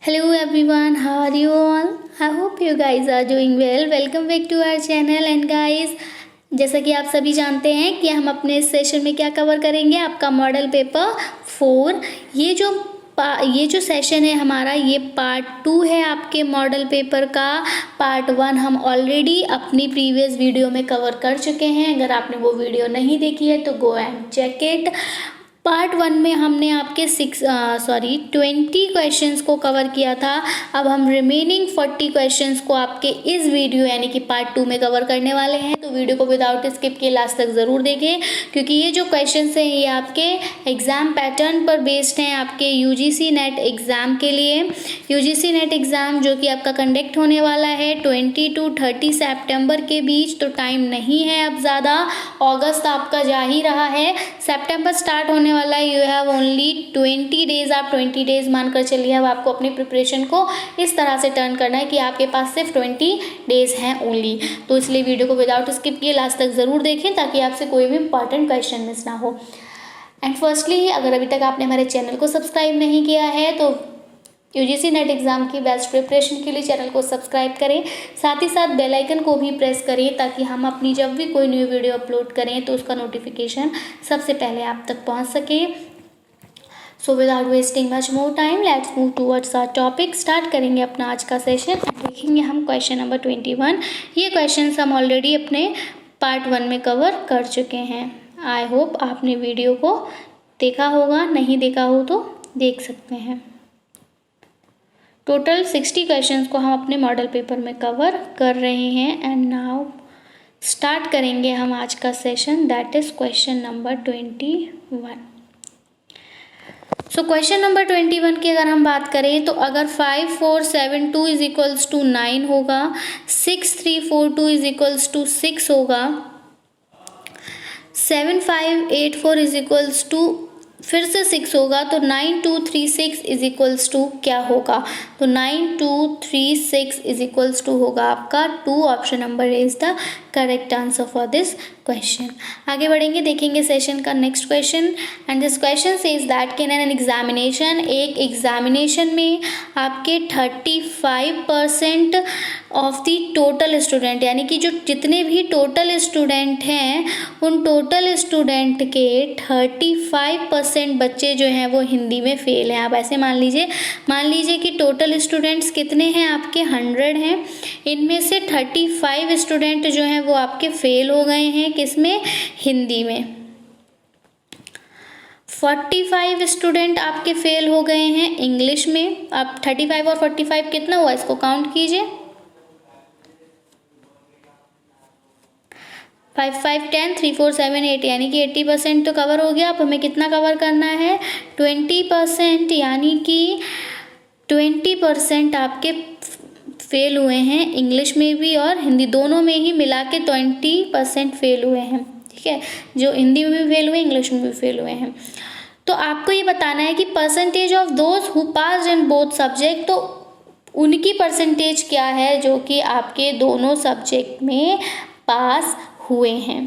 Hello everyone, how are you all? I hope you guys are doing well. Welcome back to our channel and guys, जैसा कि आप सभी जानते हैं कि हम अपने इस सेशन में क्या कवर करेंगे, आपका मॉडल पेपर 4। ये जो सेशन है हमारा, ये पार्ट 2 है आपके मॉडल पेपर का। पार्ट 1 हम ऑलरेडी अपनी प्रीवियस वीडियो में कवर कर चुके हैं। अगर आपने वो वीडियो नहीं देखी है तो go and check it. Part 1 में हमने आपके 20 क्वेश्चंस को कवर किया था। अब हम रिमेनिंग 40 क्वेश्चंस को आपके इस वीडियो यानी कि पार्ट 2 में कवर करने वाले हैं। तो वीडियो को विदाउट स्किप किए लास्ट तक ज़रूर देखें, क्योंकि ये जो क्वेश्चंस हैं ये आपके एग्ज़ाम पैटर्न पर बेस्ड हैं, आपके यूजीसी नेट एग्ज़ाम के लिए। यूजीसी नेट एग्ज़ाम जो कि आपका कंडक्ट होने वाला है 20 to 30 सितंबर के बीच। तो टाइम नहीं है अब ज़्यादा, अगस्त आपका जा ही रहा है, सितंबर स्टार्ट होने वाला है। यू हैव ओनली 20 डेज, आप 20 डेज मानकर चलिए। अब आपको अपनी प्रिपरेशन को इस तरह से टर्न करना है कि आपके पास सिर्फ 20 डेज हैं ओनली। तो इसलिए वीडियो को विदाउट स्किप किए लास्ट तक ज़रूर देखें, ताकि आपसे कोई भी इंपॉर्टेंट क्वेश्चन मिस ना हो। एंड फर्स्टली, अगर अभी तक आपने हमारे चैनल को सब्सक्राइब नहीं किया है तो यूजीसी नेट एग्ज़ाम की बेस्ट प्रिपरेशन के लिए चैनल को सब्सक्राइब करें, साथ ही साथ बेल आइकन को भी प्रेस करें, ताकि हम अपनी जब भी कोई न्यू वीडियो अपलोड करें तो उसका नोटिफिकेशन सबसे पहले आप तक पहुंच सके। So without wasting much more time, let's move towards our topic. Start करेंगे अपना आज का सेशन। देखेंगे हम क्वेश्चन नंबर 21। ये क्वेश्चन हम ऑलरेडी अपने पार्ट 1 में कवर कर चुके हैं। आई होप आपने वीडियो को देखा होगा, नहीं देखा हो तो देख सकते हैं। टोटल 60 क्वेश्चंस को हम अपने मॉडल पेपर में कवर कर रहे हैं। एंड नाउ स्टार्ट करेंगे हम आज का session, that is question number 21। So question number 21 की अगर हम बात करें तो अगर 5472 इज इक्वल्स टू 9 होगा, 6342 इज इक्वल्स टू 6 होगा, 7584 इज इक्वल्स टू फिर से 6 होगा, तो 9236 इज इक्वल्स टू क्या होगा? तो 9236 इज इक्वल्स टू होगा आपका 2। Option number is the correct answer for this question. आगे बढ़ेंगे, देखेंगे सेशन का next question. And this question says that can an examination, एक एग्जामिनेशन में आपके 35% ऑफ द टोटल स्टूडेंट, यानी कि जो जितने भी टोटल स्टूडेंट हैं उन टोटल स्टूडेंट के 35% बच्चे जो हैं वो हिंदी में फेल हैं। आप ऐसे मान लीजिए कि टोटल स्टूडेंट्स कितने हैं आपके 100 हैं, इनमें से 35 स्टूडेंट जो हैं वो आपके फेल हो गए हैं किसमें? हिंदी में। 45 स्टूडेंट आपके फेल हो गए हैं इंग्लिश में। अब 35 और 45 कितना हुआ, इसको काउंट कीजिए। 5 5 10 3 4 7 8, यानी कि 80% तो कवर हो गया। अब हमें कितना कवर करना है? 20%, यानी कि 20% आपके फेल हुए हैं इंग्लिश में भी और हिंदी दोनों में ही मिला के 20% फेल हुए हैं। ठीक है, जो हिंदी में भी फेल हुए, इंग्लिश में भी फेल हुए हैं। तो आपको ये बताना है कि percentage of those who pass in both subject, तो उनकी परसेंटेज क्या है जो कि आपके दोनों सब्जेक्ट में पास हुए हैं।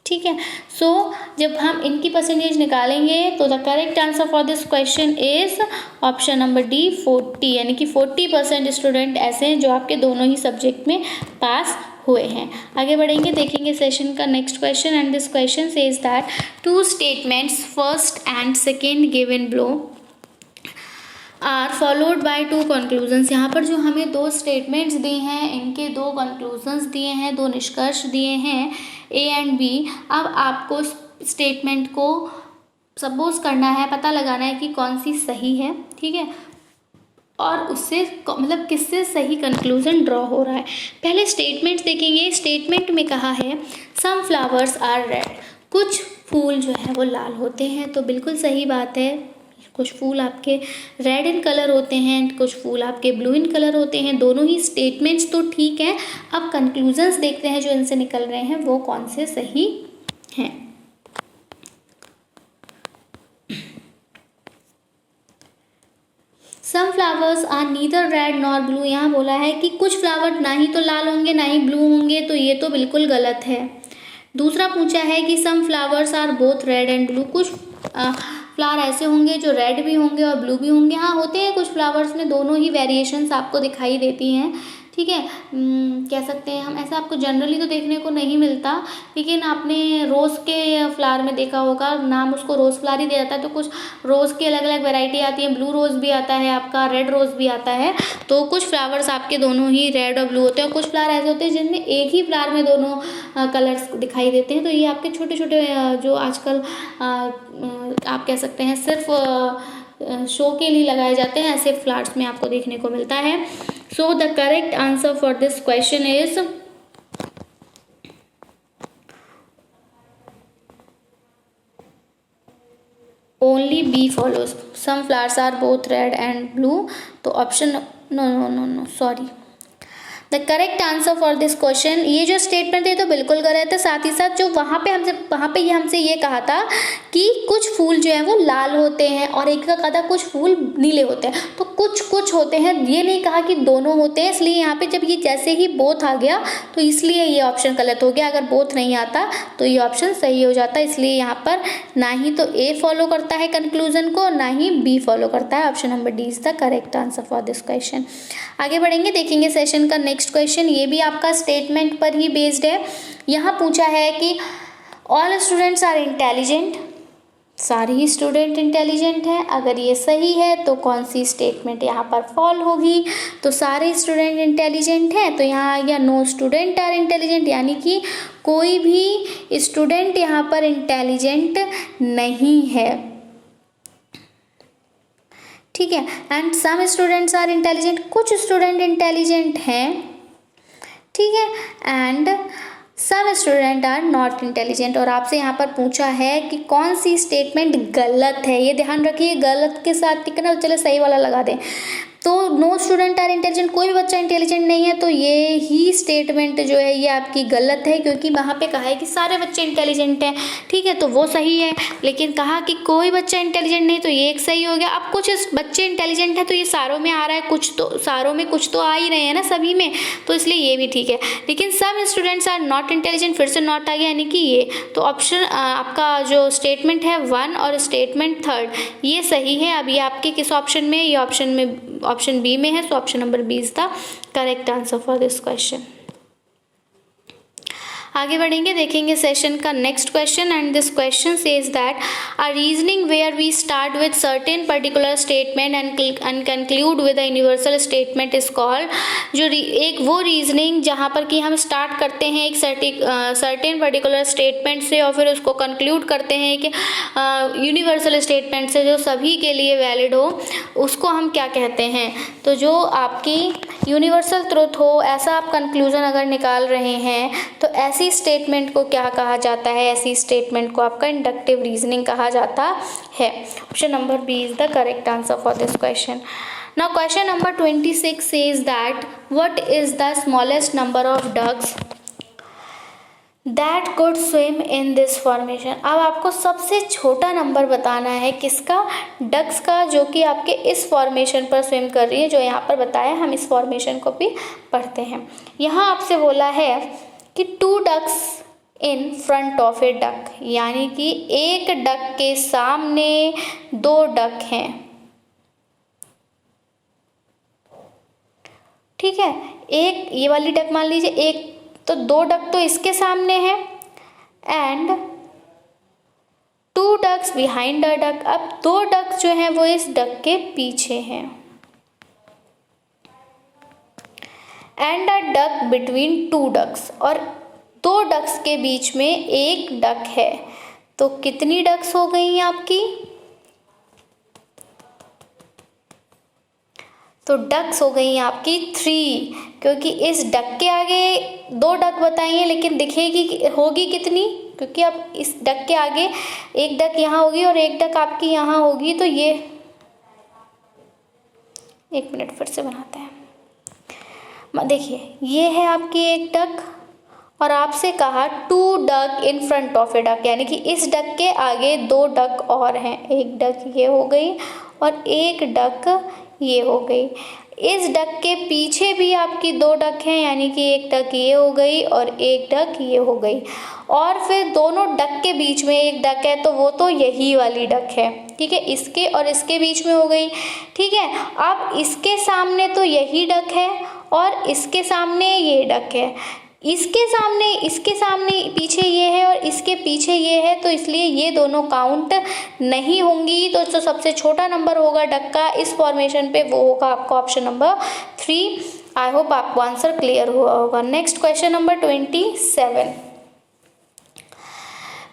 ठीक है, सो जब हम इनकी परसेंटेज निकालेंगे तो the correct answer for this question is option number D 40, यानी कि 40% स्टूडेंट ऐसे हैं जो आपके दोनों ही सब्जेक्ट में पास हुए हैं। आगे बढ़ेंगे, देखेंगे सेशन का next question. And this question says that 2 statements first and second given below are followed by 2 conclusions. यहाँ पर जो हमें 2 स्टेटमेंट्स दिए हैं, इनके 2 कंक्लूजन्स दिए हैं, 2 निष्कर्ष दिए हैं, ए एंड बी। अब आपको स्टेटमेंट को सपोज करना है, पता लगाना है कि कौन सी सही है। ठीक है, और उससे मतलब किससे सही कंक्लूजन ड्रॉ हो रहा है। पहले स्टेटमेंट्स देखेंगे। स्टेटमेंट में कहा है सम फ्लावर्स आर रेड, कुछ फूल जो है वो लाल होते हैं, तो बिल्कुल सही बात है। कुछ फूल आपके रेड इन कलर होते हैं, कुछ फूल आपके ब्लू इन कलर होते हैं। दोनों ही स्टेटमेंट्स तो ठीक हैं। अब कंक्लूजन्स देखते हैं जो इनसे निकल रहे हैं वो कौन से सही हैं। Some flowers are neither red nor blue, यहाँ बोला है कि कुछ फ्लावर ना ही तो लाल होंगे ना ही ब्लू होंगे, तो ये तो बिल्कुल गलत है। दूसरा पूछा है कि some flowers are both red and blue, कुछ फ्लावर ऐसे होंगे जो रेड भी होंगे और ब्लू भी होंगे। हाँ, होते हैं कुछ फ्लावर्स में दोनों ही वेरिएशंस आपको दिखाई देती हैं, ठीक है। कह सकते हैं हम, ऐसा आपको जनरली तो देखने को नहीं मिलता, लेकिन आपने रोज़ के फ्लावर में देखा होगा, नाम उसको रोज़ फ्लावर ही दिया जाता है। तो कुछ रोज़ की अलग अलग वैरायटी आती है, ब्लू रोज़ भी आता है आपका, रेड रोज़ भी आता है। तो कुछ फ्लावर्स आपके दोनों ही रेड और ब्लू होते हैं, कुछ फ्लावर ऐसे होते हैं जिनमें एक ही फ्लावर में दोनों कलर्स दिखाई देते हैं। तो ये आपके छोटे छोटे जो आजकल आप कह सकते हैं सिर्फ शो के लिए लगाए जाते हैं, ऐसे फ्लावर्स में आपको देखने को मिलता है। So the correct answer for this question is only B follows, some flowers are both red and blue. तो option no sorry, the correct answer for this question, ये जो स्टेटमेंट है तो बिल्कुल गलत है। साथ ही साथ जो वहाँ पे ये हमसे ये कहा था कि कुछ फूल जो है वो लाल होते हैं और एक का कहा था कुछ फूल नीले होते हैं। तो कुछ होते हैं, ये नहीं कहा कि दोनों होते हैं। इसलिए यहाँ पे जब ये जैसे ही बोथ आ गया तो इसलिए ये ऑप्शन गलत हो गया। अगर बोथ नहीं आता तो ये ऑप्शन सही हो जाता। इसलिए यहाँ पर ना ही तो ए फॉलो करता है कंक्लूजन को, ना ही बी फॉलो करता है। Option number D is the correct answer for this question. आगे बढ़ेंगे, देखेंगे सेशन का नेक्स्ट क्वेश्चन। ये भी आपका स्टेटमेंट पर ही बेस्ड है। यहाँ पूछा है कि ऑल स्टूडेंट्स आर इंटेलिजेंट, सारे ही स्टूडेंट इंटेलिजेंट हैं। अगर ये सही है तो कौन सी स्टेटमेंट यहाँ पर फॉल होगी? तो सारे स्टूडेंट इंटेलिजेंट हैं, तो यहाँ आ गया नो स्टूडेंट आर इंटेलिजेंट, यानी कि कोई भी स्टूडेंट यहाँ पर इंटेलिजेंट नहीं है, ठीक है। And some students are intelligent, कुछ स्टूडेंट इंटेलिजेंट हैं, ठीक है। And some student are not intelligent. और आपसे यहाँ पर पूछा है कि कौन सी स्टेटमेंट गलत है। ये ध्यान रखिए, गलत के साथ टिक ना, चले सही वाला लगा दें। तो नो स्टूडेंट आर इंटेलिजेंट, कोई भी बच्चा इंटेलिजेंट नहीं है, तो ये ही स्टेटमेंट जो है ये आपकी गलत है, क्योंकि वहाँ पे कहा है कि सारे बच्चे इंटेलिजेंट हैं, ठीक है, तो वो सही है। लेकिन कहा कि कोई बच्चा इंटेलिजेंट नहीं, तो ये एक सही हो गया। अब कुछ बच्चे इंटेलिजेंट हैं तो ये सारों में आ रहा है, कुछ तो सारों में कुछ तो आ ही रहे हैं ना सभी में, तो इसलिए ये भी ठीक है। लेकिन some students are not intelligent, फिर से नॉट आ गया, यानी कि ये तो ऑप्शन आपका जो स्टेटमेंट है 1 और स्टेटमेंट 3 ये सही है। अब ये आपके किस ऑप्शन में? ये ऑप्शन बी में है, तो option number B is the correct answer for this question. आगे बढ़ेंगे, देखेंगे सेशन का next question. And this question says that a reasoning where we start with certain particular statement and conclude with a universal statement is called. जो एक वो reasoning जहाँ पर कि हम स्टार्ट करते हैं एक सर्टेन पर्टिकुलर स्टेटमेंट से और फिर उसको कंक्लूड करते हैं कि यूनिवर्सल स्टेटमेंट से, जो सभी के लिए वैलिड हो, उसको हम क्या कहते हैं? तो जो आपकी यूनिवर्सल ट्रुथ हो, ऐसा आप कंक्लूजन अगर निकाल रहे हैं तो ऐसी स्टेटमेंट को क्या कहा जाता है? ऐसी स्टेटमेंट को आपका इंडक्टिव रीजनिंग कहा जाता है। Option number B is the correct answer for this question. Now question number 26 says that what is the smallest number of ducks that could swim in this formation। अब आपको सबसे छोटा number बताना है किसका? डक्स का, जो कि आपके इस फॉर्मेशन पर स्विम कर रही है, जो यहाँ पर बताया। हम इस फॉर्मेशन को भी पढ़ते हैं। यहाँ आपसे बोला है कि 2 ducks in front of a duck, यानी कि एक डक के सामने 2 डक हैं, ठीक है। एक ये वाली डक मान लीजिए, एक तो 2 डक तो इसके सामने है and 2 ducks behind the duck. अब 2 डक जो हैं वो इस डक के पीछे हैं and a duck between 2 ducks, और 2 डक्स के बीच में एक डक है। तो कितनी डक्स हो गई आपकी? तो डक्स हो गई आपकी 3, क्योंकि इस डक के आगे 2 डक बताई हैं, लेकिन दिखेगी होगी कितनी? क्योंकि अब इस डक के आगे एक डक यहाँ होगी और एक डक आपकी यहाँ होगी, तो ये 1 मिनट फिर से बनाते हैं। देखिए, ये है आपकी एक डक और आपसे कहा 2 duck in front of a duck, यानी कि इस डक के आगे 2 डक और हैं। एक डक ये हो गई और एक डक ये हो गई। इस डक के पीछे भी आपकी 2 डक हैं, यानी कि एक डक ये हो गई और एक डक ये हो गई। और फिर दोनों डक के बीच में एक डक है, तो वो तो यही वाली डक है, ठीक है, इसके और इसके बीच में हो गई, ठीक है। अब इसके सामने तो यही डक है और इसके सामने ये डक है, इसके सामने पीछे ये है और इसके पीछे ये है, तो इसलिए ये दोनों काउंट नहीं होंगी। तो जो सबसे छोटा नंबर होगा डक का इस फॉर्मेशन पे, वो होगा आपका ऑप्शन नंबर 3। आई होप आपको आंसर क्लियर हुआ होगा। Next question number 27।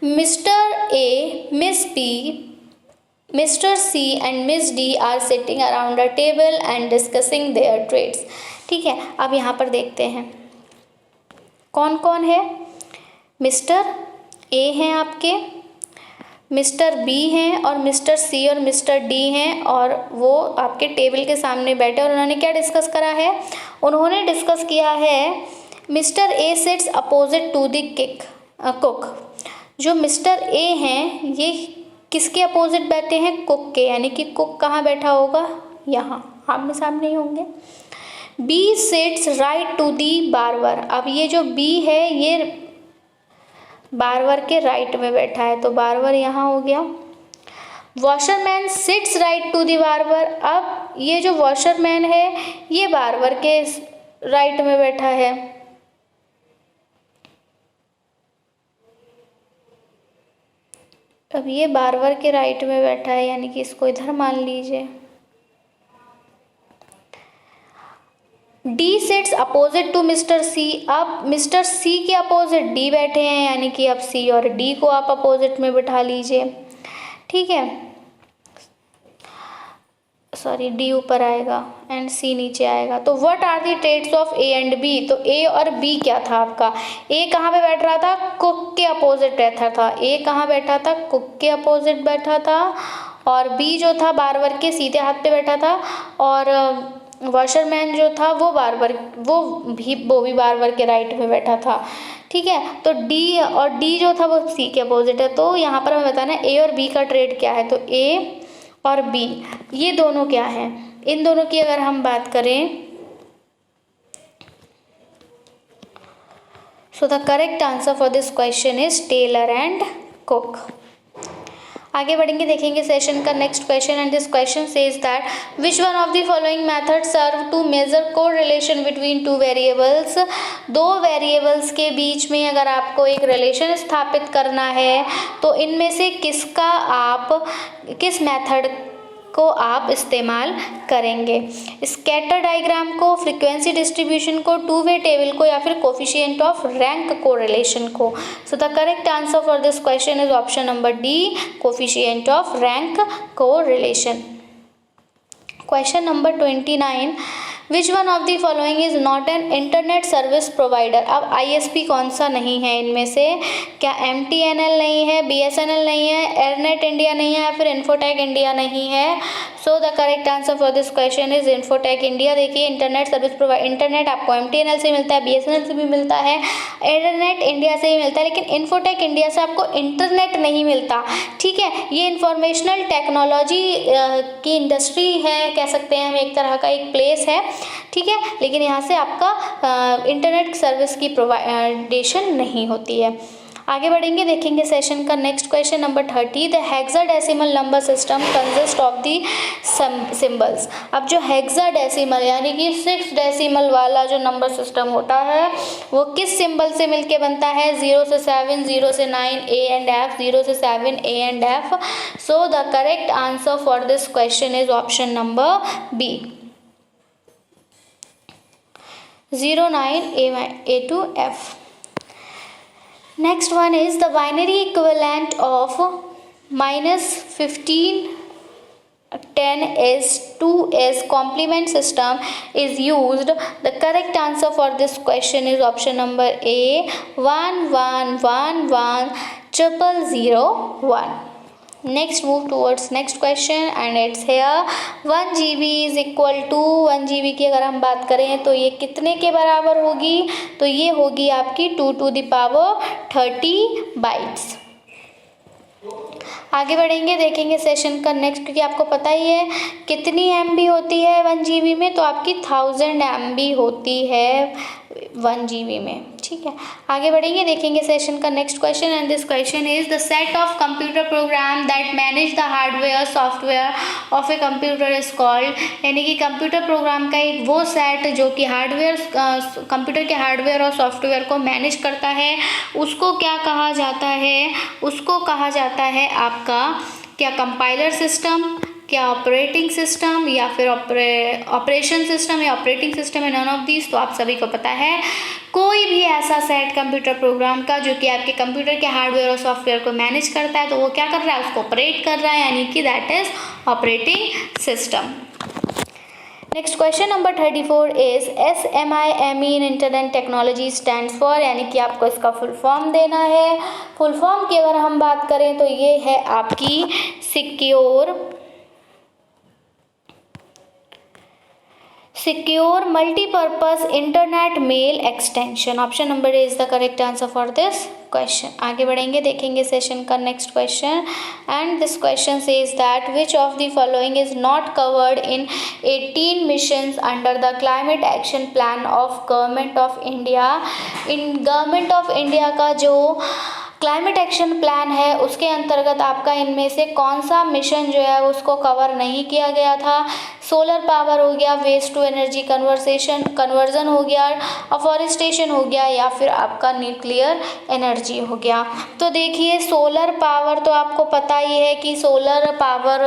Mister A, miss B, Mr. C and Miss D are sitting around a table and discussing their traits। ठीक है, अब यहाँ पर देखते हैं कौन कौन है। मिस्टर ए हैं आपके, मिस्टर बी हैं और मिस्टर सी और मिस्टर डी हैं, और वो आपके टेबल के सामने बैठे और उन्होंने क्या डिस्कस करा है। उन्होंने डिस्कस किया है mister A sits opposite to the cook. जो मिस्टर ए हैं ये किसके अपोजिट बैठे हैं, कुक के, यानी कि कुक कहाँ बैठा होगा, यहाँ आमने सामने ही होंगे। B sits right to the barber. अब ये जो बी है ये बार्बर के राइट में बैठा है, तो बार्बर यहाँ हो गया। Washerman sits right to the barber. अब ये जो वॉशरमैन है ये बार्बर के राइट में बैठा है। अब ये बार्बर के राइट में बैठा है, यानी कि इसको इधर मान लीजिए। D sits opposite to Mister C. अब मिस्टर सी के अपोजिट डी बैठे हैं, यानी कि अब सी और डी को आप अपोजिट में बिठा लीजिए, ठीक है। सॉरी, डी ऊपर आएगा एंड सी नीचे आएगा। तो what are the traits of A and B. तो ए और बी क्या था आपका, ए कहाँ पे बैठ रहा था, कुक के अपोजिट बैठा था। ए कहाँ बैठा था, कुक के अपोजिट बैठा था, और बी जो था बार्बर के सीधे हाथ पे बैठा था, और वॉशरमैन जो था वो भी बार्बर के राइट में बैठा था, ठीक है। तो डी और डी जो था वो सी के अपोजिट है। तो यहाँ पर हमें बताना है ए और बी का ट्रेड क्या है। तो ए और बी ये दोनों क्या हैं, इन दोनों की अगर हम बात करें, so the correct answer for this question is tailor and cook. आगे बढ़ेंगे, देखेंगे सेशन का next question, and this question says that which one of the following method serve to measure correlation between two variables. 2 variables के बीच में अगर आपको एक रिलेशन स्थापित करना है तो इनमें से किस मेथड को आप इस्तेमाल करेंगे। स्कैटर डायग्राम को, फ्रीक्वेंसी डिस्ट्रीब्यूशन को, टू वे टेबल को, या फिर कोफिशिएंट ऑफ रैंक कोरिलेशन को। सो the correct answer for this question is option number D, coefficient of rank correlation. Question number 29। Which one of the following is not an internet service provider. अब ISP कौन सा नहीं है इनमें से, क्या MTNL नहीं है, BSNL नहीं है, एयरनेट इंडिया नहीं है, या फिर इन्फोटेक इंडिया नहीं है। So the correct answer for this question is infotech India. देखिए इंटरनेट सर्विस इंटरनेट आपको MTNL से मिलता है, BSNL से भी मिलता है, एयरनेट इंडिया से ही मिलता है, लेकिन इन्फोटेक इंडिया से आपको इंटरनेट नहीं मिलता, ठीक है। ये इंफॉर्मेशनल टेक्नोलॉजी की इंडस्ट्री है, कह सकते हैं हम, एक तरह का एक प्लेस है, ठीक है, लेकिन यहाँ से आपका इंटरनेट सर्विस की प्रोवाइडेशन नहीं होती है। आगे बढ़ेंगे, देखेंगे सेशन का next question number 30। The hexadecimal number system consist of the symbols. अब जो हेक्साडेसिमल यानी कि 6 डेसिमल वाला जो नंबर सिस्टम होता है वो किस सिंबल से मिलके बनता है। 0 से 7, 0 से 9, A एंड F, 0 से 7, A and F। So the correct answer for this question is option number B, 0, 9, A to F. Next one is the binary equivalent of -15, 10 is 2 is complement system is used. The correct answer for this question is option number A, 1 1 1 1 0 0 1. Next move towards next question and it's here 1 GB is equal to 1 GB की अगर हम बात करें तो ये कितने के बराबर होगी, तो ये होगी आपकी 2 to the power 30 बाइट्स। आगे बढ़ेंगे, देखेंगे सेशन का नेक्स्ट, क्योंकि आपको पता ही है कितनी MB होती है 1 GB में, तो आपकी 1000 MB होती है 1 GB में। ठीक है, आगे बढ़ेंगे, देखेंगे सेशन का next question. And this question is the set of computer program that manage the hardware software of a computer is called, यानी कि कंप्यूटर प्रोग्राम का एक वो सेट जो कि हार्डवेयर कंप्यूटर के हार्डवेयर और सॉफ्टवेयर को मैनेज करता है, उसको क्या कहा जाता है? उसको कहा जाता है आपका क्या कंपाइलर सिस्टम, क्या ऑपरेटिंग सिस्टम, या फिर ऑपरेशन सिस्टम या ऑपरेटिंग सिस्टम है, नन ऑफ दीज। तो आप सभी को पता है कोई भी ऐसा सेट कंप्यूटर प्रोग्राम का जो कि आपके कंप्यूटर के हार्डवेयर और सॉफ्टवेयर को मैनेज करता है, तो वो क्या कर रहा है? उसको ऑपरेट कर रहा है, यानी कि that is operating system. Next question number 34 is SMIME in internet technology stands for, यानी कि आपको इसका फुल फॉर्म देना है। फुल फॉर्म की अगर हम बात करें तो ये है आपकी secure multipurpose internet mail extension. Option number is the correct answer for this question. आगे बढ़ेंगे, देखेंगे सेशन का next question. And this question says that which of the following is not covered in 18 missions under the climate action plan of government of India. इन government of India का जो climate action plan है उसके अंतर्गत आपका इनमें से कौन सा मिशन जो है उसको कवर नहीं किया गया था? सोलर पावर हो गया, वेस्ट टू एनर्जी कन्वर्जन हो गया, अफॉरेस्टेशन हो गया, या फिर आपका न्यूक्लियर एनर्जी हो गया। तो देखिए सोलर पावर तो आपको पता ही है कि सोलर पावर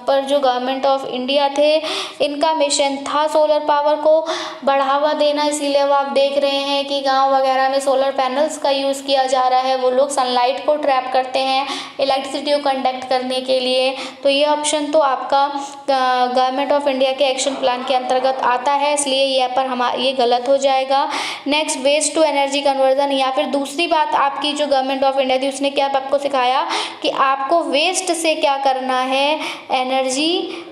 पर जो गवर्नमेंट ऑफ इंडिया थे इनका मिशन था सोलर पावर को बढ़ावा देना, इसीलिए वो आप देख रहे हैं कि गांव वगैरह में सोलर पैनल्स का यूज़ किया जा रहा है। वो लोग सनलाइट को ट्रैप करते हैं इलेक्ट्रिसिटी को कंडक्ट करने के लिए। तो ये ऑप्शन तो आपका गवर्नमेंट ऑफ इंडिया के एक्शन प्लान के अंतर्गत आता है, इसलिए ये पर ये गलत हो जाएगा। Next waste to energy conversion, या फिर दूसरी बात आपकी जो गवर्नमेंट ऑफ इंडिया थी उसने क्या आपको सिखाया कि आपको वेस्ट से क्या करना है, एनर्जी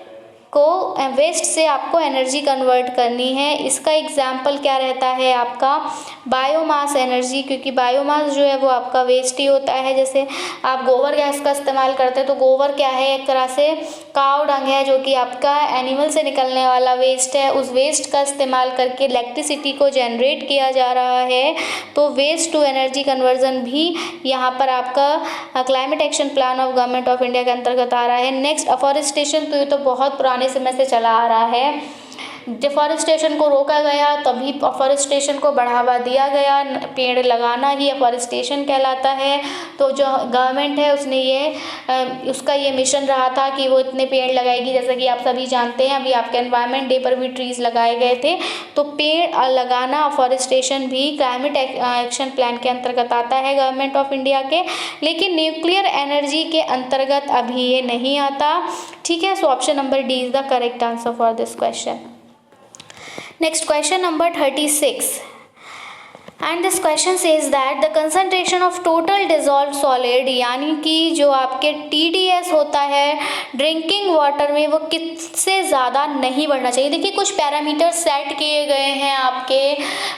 को वेस्ट से आपको एनर्जी कन्वर्ट करनी है। इसका एग्जाम्पल क्या रहता है आपका बायोमास एनर्जी, क्योंकि बायोमास जो है वो आपका वेस्ट ही होता है। जैसे आप गोबर गैस का इस्तेमाल करते हैं तो गोबर क्या है, एक तरह से काव डंग है जो कि आपका एनिमल से निकलने वाला वेस्ट है। उस वेस्ट का इस्तेमाल करके इलेक्ट्रिसिटी को जनरेट किया जा रहा है। तो वेस्ट टू एनर्जी कन्वर्जन भी यहाँ पर आपका climate action plan of government of India के अंतर्गत आ रहा है। नेक्स्ट अफॉरेस्टेशन, तो ये तो बहुत पुराने समय से चला आ रहा है। डिफॉरेस्टेशन को रोका गया तभी अफॉरेस्टेशन को बढ़ावा दिया गया। पेड़ लगाना ही अफॉरेस्टेशन कहलाता है। तो जो गवर्नमेंट है उसने उसका ये मिशन रहा था कि वो इतने पेड़ लगाएगी। जैसा कि आप सभी जानते हैं अभी आपके एनवायरनमेंट डे पर भी ट्रीज लगाए गए थे। तो पेड़ लगाना अफॉरेस्टेशन भी क्लाइमेट एक्शन प्लान के अंतर्गत आता है गवर्नमेंट ऑफ इंडिया के, लेकिन न्यूक्लियर एनर्जी के अंतर्गत अभी ये नहीं आता। ठीक है, सो option number D is the correct answer for this question. Next question number 36, and this question says that the concentration of total dissolved solid, यानी कि जो आपके TDS होता है ड्रिंकिंग वाटर में, वो किससे ज़्यादा नहीं बढ़ना चाहिए। देखिए कुछ पैरामीटर सेट किए गए हैं आपके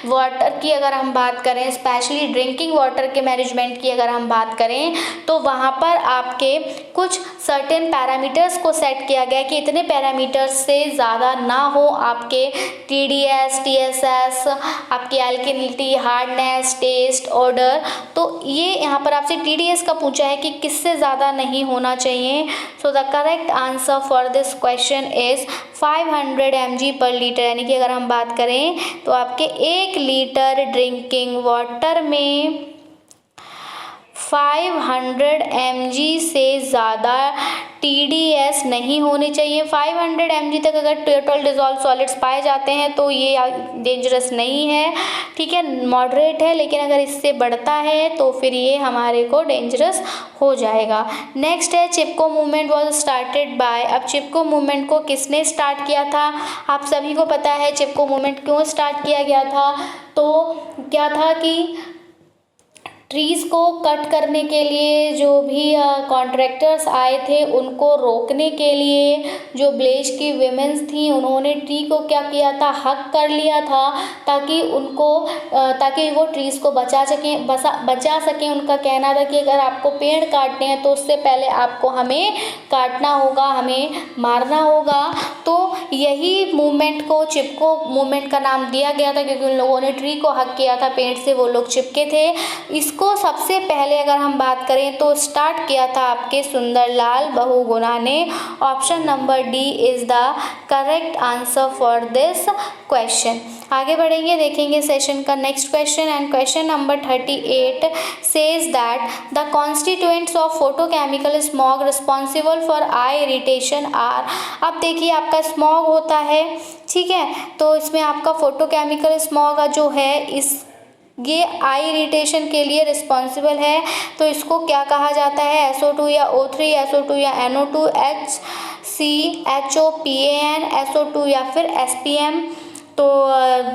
वाटर की। अगर हम बात करें स्पेशली ड्रिंकिंग वाटर के मैनेजमेंट की अगर हम बात करें तो वहाँ पर आपके कुछ सर्टेन पैरामीटर्स को सेट किया गया कि इतने पैरामीटर्स से ज़्यादा ना हो आपके TDS, TSS, आपकी एल्केनिलिटी, हार्डनेस, टेस्ट, ऑर्डर। तो ये यहाँ पर आपसे TDS का पूछा है कि किससे ज़्यादा नहीं होना चाहिए। सो the correct answer for this question is 500 mg पर लीटर, यानी कि अगर हम बात करें तो आपके 1 लीटर ड्रिंकिंग वाटर में 500 mg से ज़्यादा TDS नहीं होनी चाहिए। 500 mg तक अगर टोटल डिजॉल्व सॉलिड्स पाए जाते हैं तो ये डेंजरस नहीं है, ठीक है, मॉडरेट है। लेकिन अगर इससे बढ़ता है तो फिर ये हमारे को डेंजरस हो जाएगा। नेक्स्ट है चिपको मूवमेंट वॉज स्टार्टेड बाय। अब चिपको मूवमेंट को किसने स्टार्ट किया था? आप सभी को पता है चिपको मूवमेंट क्यों स्टार्ट किया गया था। तो क्या था कि ट्रीज़ को कट करने के लिए जो भी कॉन्ट्रैक्टर्स आए थे उनको रोकने के लिए जो विलेज की विमेंस थी उन्होंने ट्री को क्या किया था, हक कर लिया था ताकि वो ट्रीज़ को बचा सकें। उनका कहना था कि अगर आपको पेड़ काटने हैं तो उससे पहले आपको हमें काटना होगा, हमें मारना होगा। तो यही मूवमेंट को चिपको मूवमेंट का नाम दिया गया था क्योंकि उन लोगों ने ट्री को हक किया था, पेड़ से वो लोग चिपके थे। इसको सबसे पहले अगर हम बात करें तो स्टार्ट किया था आपके सुंदरलाल बहुगुणा ने। Option number D is the correct answer for this question. आगे बढ़ेंगे, देखेंगे सेशन का next question and question number 38 says that the constituents of photochemical smog responsible for eye irritation are. अब देखिए आपका स्मॉग होता है, ठीक है, तो इसमें आपका फोटोकेमिकल स्मॉग जो है ये आई इरिटेशन के लिए रिस्पॉन्सिबल है। तो इसको क्या कहा जाता है, SO2 या O3, SO2 या NO2, HCHOPAN, SO2 या फिर SPM। तो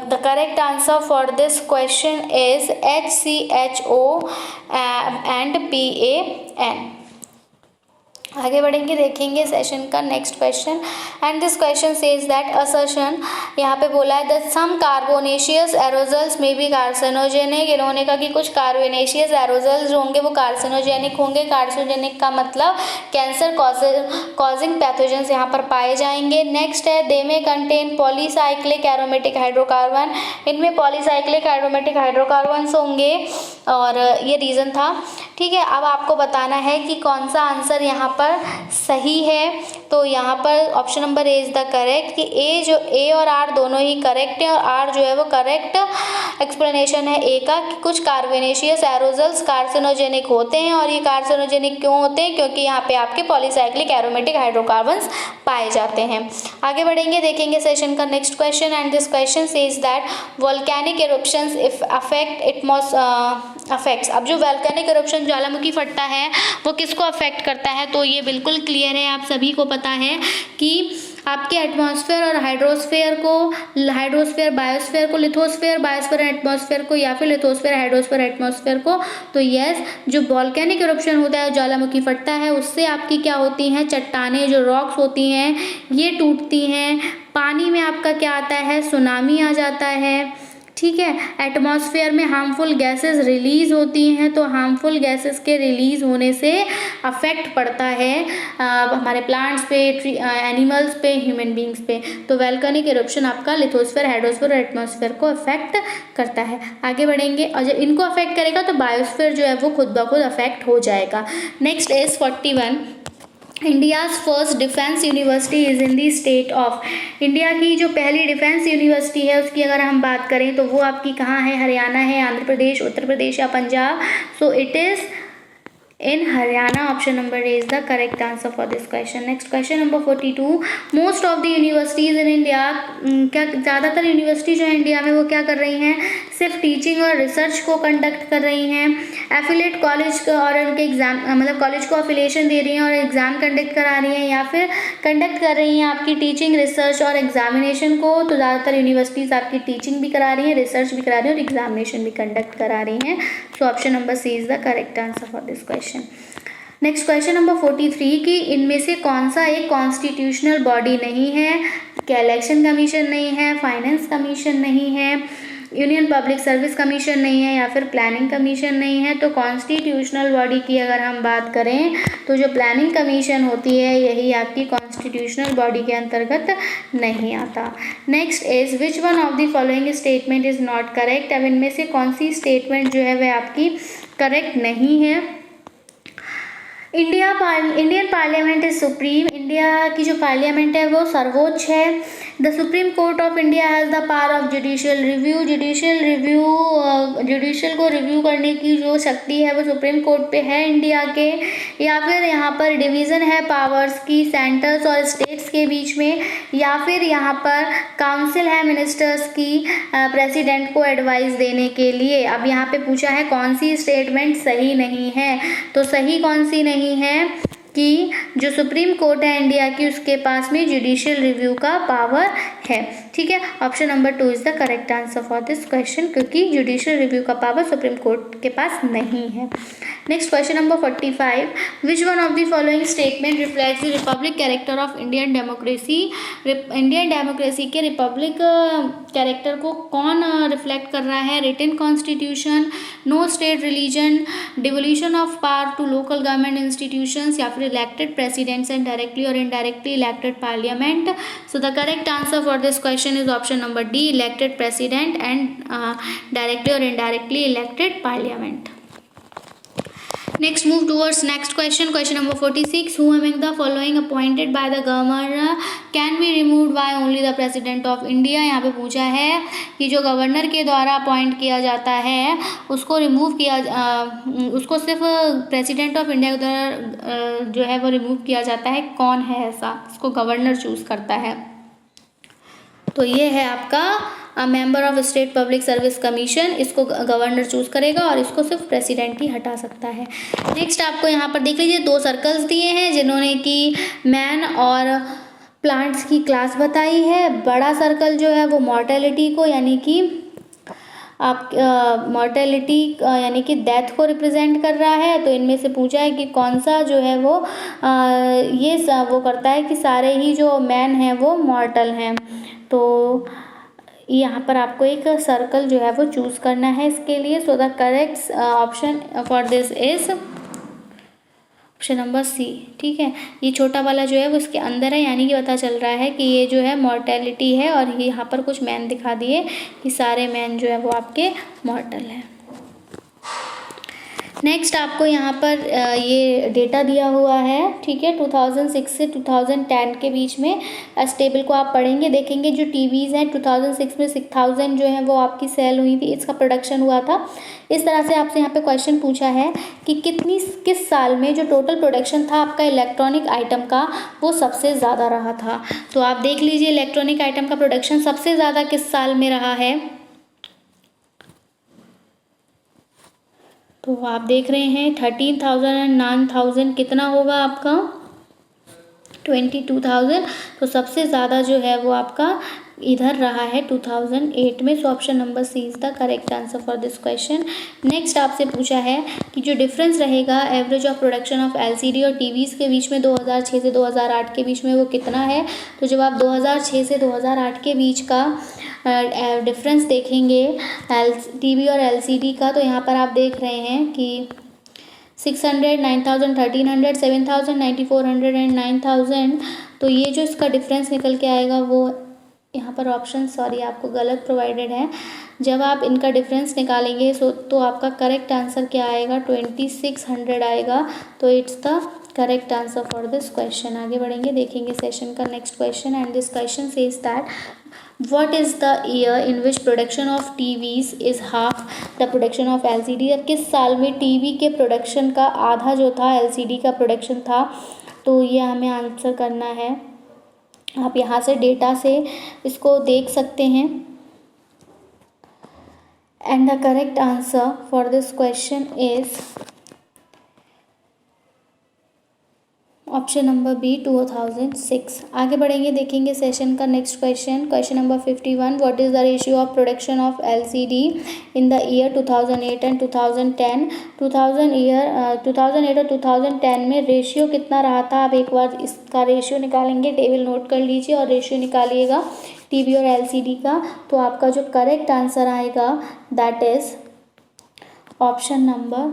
the correct answer for this question is HCHO and PAN। आगे बढ़ेंगे, देखेंगे सेशन का next question and this question says that assertion, यहाँ पे बोला है दैट सम कार्बोनेशियस एरोजल्स में बी कार्सिनोजेनिक। इन्होंने कहा कि कुछ कार्बोनेशियस एरोजल्स जो होंगे वो कार्सिनोजेनिक होंगे। कार्सिनोजेनिक का मतलब कैंसर कॉजिंग पैथोजेंस यहाँ पर पाए जाएंगे। नेक्स्ट है दे में कंटेन पॉलीसाइक्लिक एरोमेटिक हाइड्रोकार्बन, इनमें पॉलीसाइक्लिक एरोमेटिक हाइड्रोकार्बन्स होंगे और ये रीज़न था, ठीक है। अब आपको बताना है कि कौन सा आंसर यहाँ पर सही है। तो यहाँ पर option number A is the correct, कि ए और आर दोनों ही करेक्ट है और आर जो है वो करेक्ट एक्सप्लेनेशन है ए का, कि कुछ कार्बोनेशियस एरोजल्स कार्सिनोजेनिक होते हैं। और ये कार्सिनोजेनिक क्यों होते हैं, क्योंकि यहाँ पे आपके पॉलीसाइक्लिक एरोमेटिक हाइड्रोकार्बन्स पाए जाते हैं। आगे बढ़ेंगे, देखेंगे सेशन का next question and this question says that volcanic eruptions if affects. अब जो वोल्केनिक इरप्शन ज्वालामुखी फटता है वो किसको अफेक्ट करता है, तो ये बिल्कुल क्लियर है, आप सभी को पता है कि आपके एटमॉस्फेयर और हाइड्रोस्फेयर बायोस्फेयर को, लिथोस्फेयर बायोस्फेयर एटमॉस्फेयर को, या फिर लिथोस्फेयर हाइड्रोस्फेयर एटमॉस्फेयर को। तो यस, जो वोल्केनिक इरप्शन होता है, ज्वालामुखी फटता है, उससे आपकी क्या होती हैं, चट्टानें जो रॉक्स होती हैं ये टूटती हैं। पानी में आपका क्या आता है, सुनामी आ जाता है, ठीक है। एटमॉस्फेयर में हार्मफुल गैसेस रिलीज होती हैं, तो हार्मफुल गैसेस के रिलीज होने से अफेक्ट पड़ता है हमारे प्लांट्स पे, एनिमल्स पे, ह्यूमन बींग्स पे। तो वोल्केनिक इरप्शन आपका लिथोस्फेयर हाइड्रोस्फेयर और एटमॉस्फेयर को अफेक्ट करता है। आगे बढ़ेंगे, और जब इनको अफेक्ट करेगा तो बायोस्फेयर जो है वो खुद ब खुद अफेक्ट हो जाएगा। Next is 41 India's first defence university is in the state of. India की जो पहली डिफेंस यूनिवर्सिटी है उसकी अगर हम बात करें तो वो आपकी कहाँ है, हरियाणा है, आंध्र प्रदेश, उत्तर प्रदेश या Punjab. So it is in Haryana. Option number A is the correct answer for this question. Next question number 42. Most of the universities in India, क्या ज़्यादातर यूनिवर्सिटी जो है इंडिया में वो क्या कर रही हैं, सिर्फ टीचिंग और रिसर्च को कंडक्ट कर रही हैं। एफिलेट कॉलेज और उनके एग्जाम मतलब कॉलेज को अफिलिएशन दे रही हैं और एग्ज़ाम कंडक्ट करा रही हैं, या फिर कंडक्ट कर रही हैं आपकी टीचिंग, रिसर्च और एग्जामिनेशन को। तो ज़्यादातर यूनिवर्सिटीज़ आपकी टीचिंग भी करा रही हैं, रिसर्च भी करा रही हैं और एग्जामिनेशन भी कंडक्ट करा रही हैं। So option number C is the correct answer for this question. Next question number 43 कि इनमें से कौन सा एक कॉन्स्टिट्यूशनल बॉडी नहीं है। क्या इलेक्शन कमीशन नहीं है, फाइनेंस कमीशन नहीं है, यूनियन पब्लिक सर्विस कमीशन नहीं है, या फिर प्लानिंग कमीशन नहीं है। तो कॉन्स्टिट्यूशनल बॉडी की अगर हम बात करें तो जो प्लानिंग कमीशन होती है यही आपकी कॉन्स्टिट्यूशनल बॉडी के अंतर्गत नहीं आता। Next is which one of the following statement is not correct. अब इनमें से कौन सी स्टेटमेंट जो है वह आपकी करेक्ट नहीं है। Indian parliament is supreme. India की जो पार्लियामेंट है वो सर्वोच्च है। The supreme court of India has the power of judicial review. Judicial को रिव्यू करने की जो शक्ति है वो सुप्रीम कोर्ट पे है इंडिया के। या फिर यहाँ पर डिवीज़न है पावर्स की सेंटर्स और स्टेट्स के बीच में, या फिर यहाँ पर काउंसिल है मिनिस्टर्स की प्रेसिडेंट को एडवाइस देने के लिए। अब यहाँ पे पूछा है कौन सी स्टेटमेंट सही नहीं है, तो सही कौन सी नहीं है, कि जो सुप्रीम कोर्ट है इंडिया की उसके पास में जुडिशियल रिव्यू का पावर है। ठीक है, option number 2 is the correct answer for this question, क्योंकि जुडिशियल रिव्यू का पावर सुप्रीम कोर्ट के पास नहीं है। Next question number 45, which one of the following statement reflects the republic character of Indian democracy. Indian democracy के republic character को कौन reflect कर रहा है? Written constitution, no state religion, devolution of power to local government institutions, या फिर elected presidents and directly और indirectly elected parliament. So the correct answer for this question is option number D, elected president and directly और indirectly elected parliament. Next, move towards next question. Question number 46. Who among the following appointed by the governor can be removed by only the president of India? यहाँ पे पूछा है कि जो governor के द्वारा appoint किया जाता है उसको रिमूव किया उसको सिर्फ प्रेसिडेंट ऑफ इंडिया के द्वारा जो है वो रिमूव किया जाता है। कौन है ऐसा? इसको गवर्नर चूज करता है। तो ये है आपका member of state public service commission, इसको गवर्नर चूज करेगा और इसको सिर्फ प्रेसिडेंट ही हटा सकता है। नेक्स्ट आपको यहाँ पर देख लीजिए 2 सर्कल्स दिए हैं जिन्होंने कि मैन और प्लांट्स की क्लास बताई है। बड़ा सर्कल जो है वो मॉर्टेलिटी को यानी कि आप मॉर्टेलिटी यानी कि डेथ को रिप्रेजेंट कर रहा है। तो इनमें से पूछा है कि कौन सा जो है वो ये वो करता है कि सारे ही जो मैन हैं वो मॉर्टल हैं। तो यहाँ पर आपको एक सर्कल जो है वो चूज करना है इसके लिए। So the correct option for this is option number C. ठीक है, ये छोटा वाला जो है वो इसके अंदर है, यानी कि पता चल रहा है कि ये जो है मॉर्टेलिटी है और यहाँ पर कुछ मैन दिखा दिए कि सारे मैन जो है वो आपके मॉर्टल हैं। नेक्स्ट आपको यहाँ पर ये डेटा दिया हुआ है। ठीक है, 2006 से 2010 के बीच में इस टेबल को आप पढ़ेंगे, देखेंगे जो टीवीज़ हैं 2006 में 6000 जो है वो आपकी सेल हुई थी, इसका प्रोडक्शन हुआ था। इस तरह से आपसे यहाँ पे क्वेश्चन पूछा है कि किस साल में जो टोटल प्रोडक्शन था आपका इलेक्ट्रॉनिक आइटम का वो सबसे ज़्यादा रहा था। तो आप देख लीजिए इलेक्ट्रॉनिक आइटम का प्रोडक्शन सबसे ज़्यादा किस साल में रहा है। तो आप देख रहे हैं 13,000 एंड 9,000 कितना होगा आपका 22,000। तो सबसे ज़्यादा जो है वो आपका इधर रहा है 2008 में। So option number C is the correct answer for this question. Next आपसे पूछा है कि जो डिफरेंस रहेगा average of production of LCD और टीवीज़ के बीच में 2006 से 2008 के बीच में वो कितना है। तो जब आप 2006 से 2008 के बीच का डिफरेंस देखेंगे टीवी और एलसीडी का, तो यहाँ पर आप देख रहे हैं कि 600, 9,000, 1300, 7,000, 9,400 एंड 9,000। तो ये जो इसका डिफरेंस निकल के आएगा वो यहाँ पर ऑप्शन आपको गलत प्रोवाइडेड है। जब आप इनका डिफरेंस निकालेंगे तो आपका करेक्ट आंसर क्या आएगा 2600 आएगा। तो it's the correct answer for this question. आगे बढ़ेंगे, देखेंगे सेशन का next question and this question says that what is the year in which production of TVs is half the production of LCD। किस साल में टीवी के production का आधा जो था LCD का प्रोडक्शन था। तो ये हमें आंसर करना है। आप यहाँ से डेटा से इसको देख सकते हैं and the correct answer for this question is option number B 2006। आगे बढ़ेंगे, देखेंगे सेशन का next question. Question number 51, what is the ratio of production of LCD in the year 2008 and 2010। 2008 और 2010 में रेशियो कितना रहा था। आप एक बार इसका रेशियो निकालेंगे, टेबल नोट कर लीजिए और रेशियो निकालिएगा टीवी और एलसीडी का। तो आपका जो करेक्ट आंसर आएगा that is option number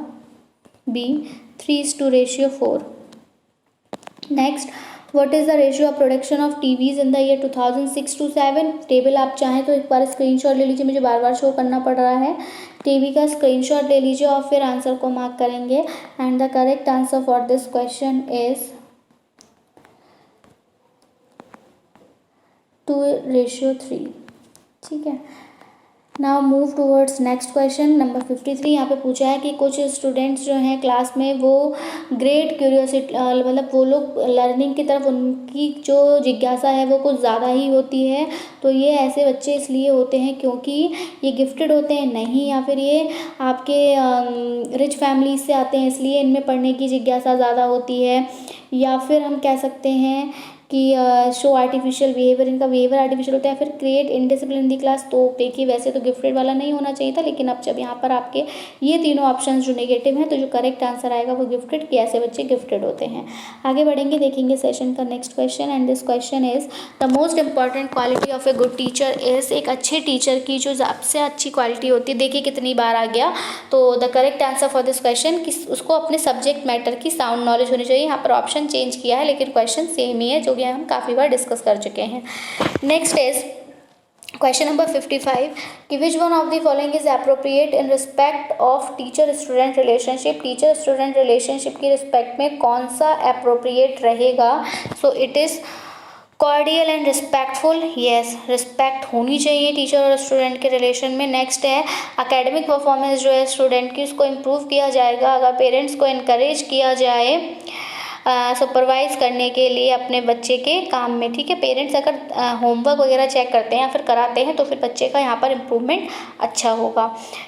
B 3:4। Next, what is the ratio of production of TVs in the year 2006 to 7। Table आप चाहें तो एक बार स्क्रीनशॉट ले लीजिए, मुझे बार बार शो करना पड़ रहा है। टीवी का स्क्रीनशॉट ले लीजिए और फिर आंसर को मार्क करेंगे and the correct answer for this question is 2:3। ठीक है, now move towards next question number 53। यहाँ पे पूछा है कि कुछ स्टूडेंट्स जो हैं क्लास में वो ग्रेट क्यूरियोसिटी मतलब वो लोग लर्निंग की तरफ उनकी जो जिज्ञासा है वो कुछ ज़्यादा ही होती है। तो ये ऐसे बच्चे इसलिए होते हैं क्योंकि ये गिफ्टेड होते हैं नहीं, या फिर ये आपके रिच फैमिली से आते हैं इसलिए इनमें पढ़ने की जिज्ञासा ज़्यादा होती है, या फिर हम कह सकते हैं कि शो आर्टिफिशियल बिहेवियर, इनका बिहेवियर आर्टिफिशियल होता है, फिर क्रिएट इनडिसिप्लिन इन दी क्लास। तो देखिए वैसे तो गिफ्टेड वाला नहीं होना चाहिए था, लेकिन अब जब यहाँ पर आपके ये तीनों ऑप्शन जो नेगेटिव हैं तो जो करेक्ट आंसर आएगा वो गिफ्टेड, कि ऐसे बच्चे गिफ्टेड होते हैं। आगे बढ़ेंगे, देखेंगे सेशन का next question and this question is the most important quality of a good teacher is. एक अच्छे टीचर की जो सबसे अच्छी क्वालिटी होती है, देखिए कितनी बार आ गया। तो the correct answer for this question कि उसको अपने सब्जेक्ट मैटर की साउंड नॉलेज होनी चाहिए। यहाँ पर ऑप्शन चेंज किया है लेकिन क्वेश्चन सेम ही है, जो कि हम काफ़ी बार डिस्कस कर चुके हैं। नेक्स्ट इज क्वेश्चन नंबर 55 कि which one of the following is appropriate in respect of teacher student relationship. Teacher student relationship की रिस्पेक्ट में कौन सा अप्रोप्रिएट रहेगा। So it is cordial and respectful. Yes, respect होनी चाहिए टीचर और student के रिलेशन में। नेक्स्ट है एकेडमिक परफॉर्मेंस जो है स्टूडेंट की उसको इम्प्रूव किया जाएगा अगर पेरेंट्स को इनकरेज किया जाए सुपरवाइज करने के लिए अपने बच्चे के काम में। ठीक है, पेरेंट्स अगर होमवर्क वगैरह चेक करते हैं या फिर कराते हैं तो फिर बच्चे का यहाँ पर इम्प्रूवमेंट अच्छा होगा,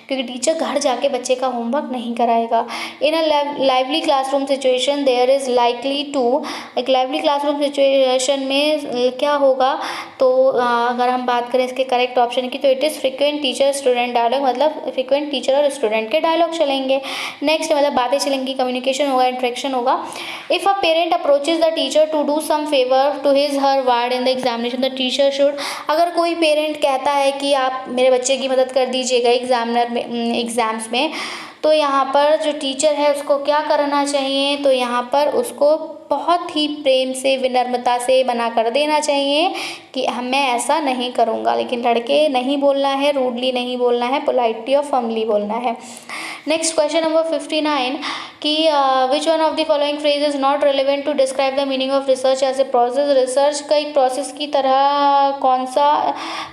क्योंकि टीचर घर जाके बच्चे का होमवर्क नहीं कराएगा। In a lively classroom situation there is likely to. एक लाइवली क्लासरूम सिचुएशन में क्या होगा, तो अगर हम बात करें इसके करेक्ट ऑप्शन की तो it is frequent teacher student dialogue, मतलब फ्रिक्वेंट टीचर और स्टूडेंट के डायलॉग चलेंगे। नेक्स्ट मतलब बातें चलेंगी, कम्युनिकेशन होगा, इंटरेक्शन होगा। If a parent approaches the teacher to do some favor to his her ward in the examination, the teacher should। अगर कोई पेरेंट कहता है कि आप मेरे बच्चे की मदद कर दीजिएगा एग्जाम्स में, तो यहाँ पर जो टीचर है उसको क्या करना चाहिए, तो यहाँ पर उसको बहुत ही प्रेम से विनम्रता से मना कर देना चाहिए कि मैं ऐसा नहीं करूँगा। लेकिन लड़के नहीं बोलना है, रूडली नहीं बोलना है, पोलाइटली और फर्मली बोलना है। नेक्स्ट क्वेश्चन नंबर 59 कि which one of the following phrase is not relevant to describe the meaning of research as a process. Research का एक प्रोसेस की तरह कौन सा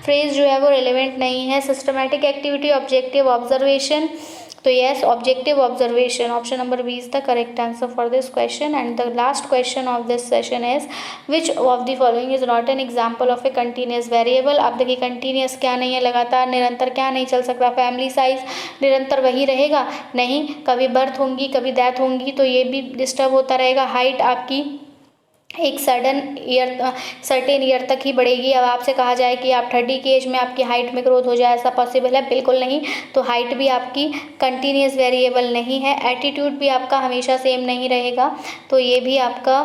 फ्रेज जो है वो रिलेवेंट नहीं है। Systematic activity, objective observation. तो yes, objective observation, option number B is the correct answer for this question. And the last question of this session is which of the following is not an example of a continuous variable. अब देखिए continuous क्या नहीं है, लगातार निरंतर क्या नहीं चल सकता। फैमिली साइज निरंतर वही रहेगा नहीं, कभी बर्थ होंगी कभी डेथ होंगी तो ये भी डिस्टर्ब होता रहेगा। हाइट आपकी एक सर्टेन ईयर तक ही बढ़ेगी। अब आपसे कहा जाए कि आप 30 की एज में आपकी हाइट में ग्रोथ हो जाए, ऐसा पॉसिबल है? बिल्कुल नहीं। तो हाइट भी आपकी कंटिन्यूस वेरिएबल नहीं है। एटीट्यूड भी आपका हमेशा सेम नहीं रहेगा, तो ये भी आपका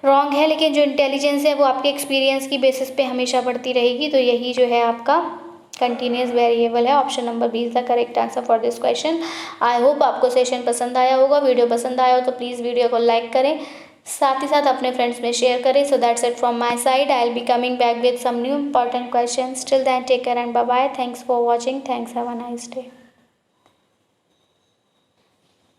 रॉन्ग है। लेकिन जो इंटेलिजेंस है वो आपके एक्सपीरियंस की बेसिस पे हमेशा बढ़ती रहेगी, तो यही जो है आपका कंटिन्यूस वेरिएबल है। Option number B is the correct answer for this question. I hope आपको सेशन पसंद आया होगा। वीडियो पसंद आया हो तो प्लीज़ वीडियो को लाइक करें, साथ ही साथ अपने फ्रेंड्स में शेयर करें। So that's it from my side. I will be coming back with some new important questions. Till then take care and bye bye. Thanks for watching. Thanks, have a nice day.